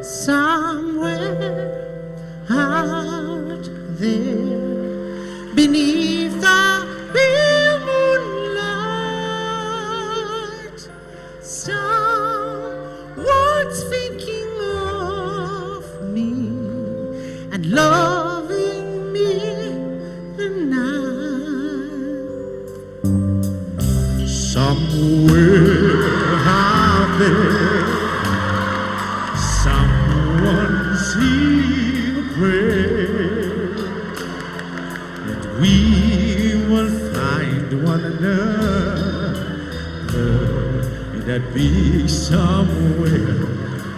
somewhere out there beneath the pale moonlight, someone's thinking of me and loving me tonight. Somewhere out there, someone's seen a prayer that we will find one another in that big somewhere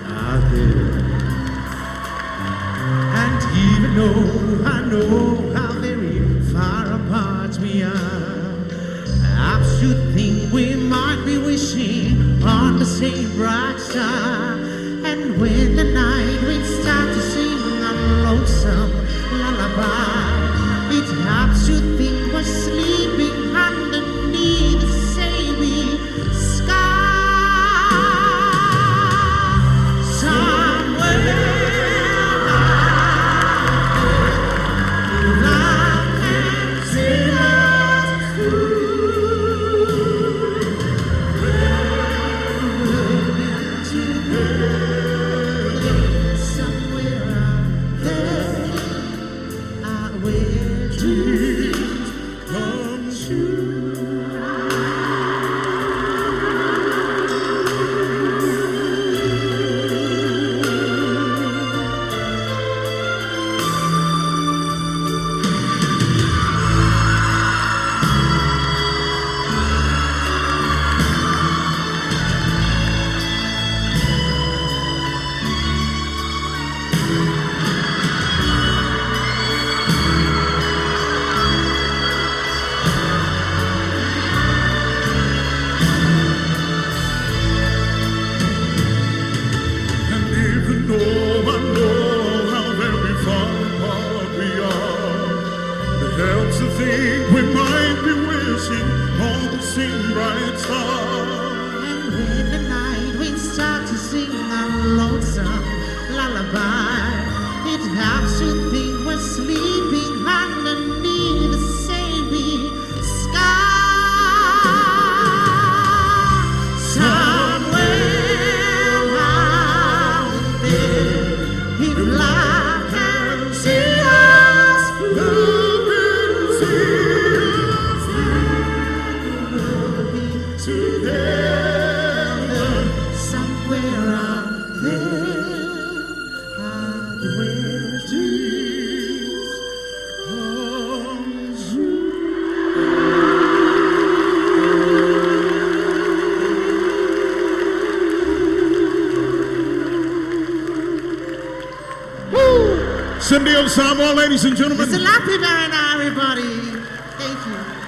out there. And even though I know how very far apart we are, I should think we might be wishing on the same bright star. And when the night winds start to sing a lonesome lullaby, it helps you think we're sleeping underneath the same sky. Somewhere out there, love can see us through. We might be wishing on the same bright star. And when the night winds start to sing a lonesome lullaby, it helps you think we're sleeping underneath the same sky. Somewhere out there, if life can see us through. Together, somewhere out there, where dreams come true. Cindy of Samoa, ladies and gentlemen. It's a happy night, everybody. Thank you.